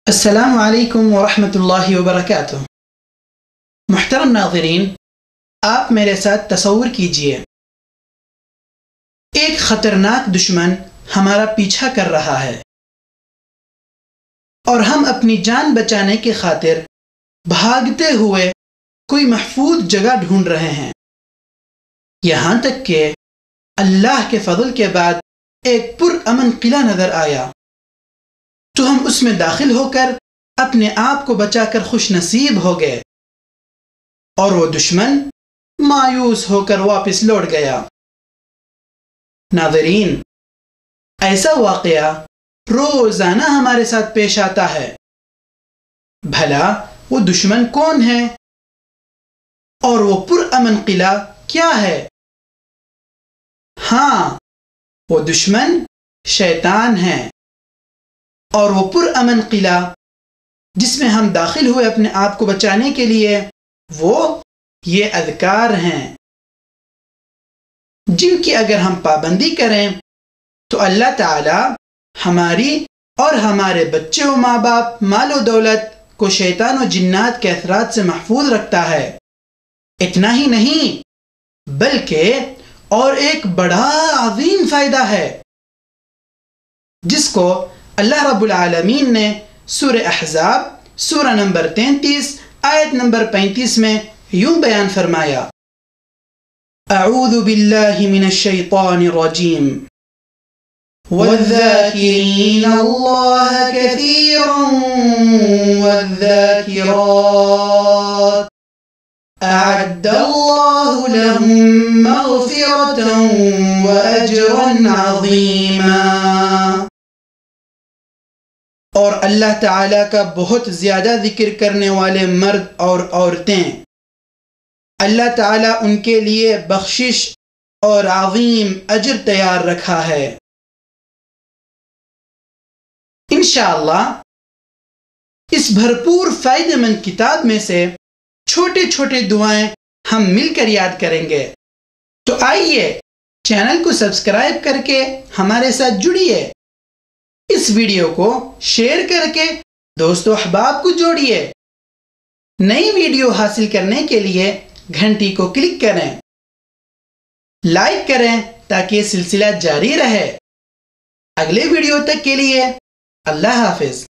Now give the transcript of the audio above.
السلام علیکم ورحمۃ اللہ وبرکاتہ۔ محترم ناظرین، آپ میرے ساتھ تصور کیجئے ایک خطرناک دشمن ہمارا پیچھا کر رہا ہے اور ہم اپنی جان بچانے کی خاطر بھاگتے ہوئے کوئی محفوظ جگہ ڈھونڈ رہے ہیں، یہاں تک کہ اللہ کے فضل کے بعد ایک پرامن قلعہ نظر آیا تو ہم اس میں داخل ہو کر اپنے آپ کو بچا کر خوش نصیب ہو گئے، اور وہ دشمن مایوس ہو کر واپس لوٹ گیا۔ ناظرین، ایسا واقعہ روزانہ ہمارے ساتھ پیش آتا ہے۔ بھلا وہ دشمن کون ہے اور وہ پرامن قلعہ کیا ہے؟ ہاں، وہ دشمن شیطان ہے، اور وہ پرامن قلعہ جس میں ہم داخل ہوئے اپنے آپ کو بچانے کے لیے، وہ یہ اذکار ہیں جن کی اگر ہم پابندی کریں تو اللہ تعالی ہماری اور ہمارے بچے و ماں باپ، مال و دولت کو شیطان و جنات کے اثرات سے محفوظ رکھتا ہے۔ اتنا ہی نہیں بلکہ اور ایک بڑا عظیم فائدہ ہے جس کو اللہ رب العالمین نے سورہ احزاب سورہ نمبر 33 آیت نمبر 35 میں یوں بیان فرمایا: اعوذ باللہ من الشیطان الرجیم والذاکرین اللہ کثیرا والذاکرات اعد اللہ لهم مغفرتا واجرا عظیما۔ اور اللہ تعالیٰ کا بہت زیادہ ذکر کرنے والے مرد اور عورتیں، اللہ تعالیٰ ان کے لیے بخشش اور عظیم اجر تیار رکھا ہے۔ انشاءاللہ اس بھرپور فائدہ مند کتاب میں سے چھوٹے چھوٹے دعائیں ہم مل کر یاد کریں گے، تو آئیے چینل کو سبسکرائب کر کے ہمارے ساتھ جڑیے، اس ویڈیو کو شیئر کر کے دوست و احباب کو جوڑیے۔ نئی ویڈیو حاصل کرنے کے لیے گھنٹی کو کلک کریں، لائک کریں تاکہ یہ سلسلہ جاری رہے۔ اگلے ویڈیو تک کے لیے اللہ حافظ۔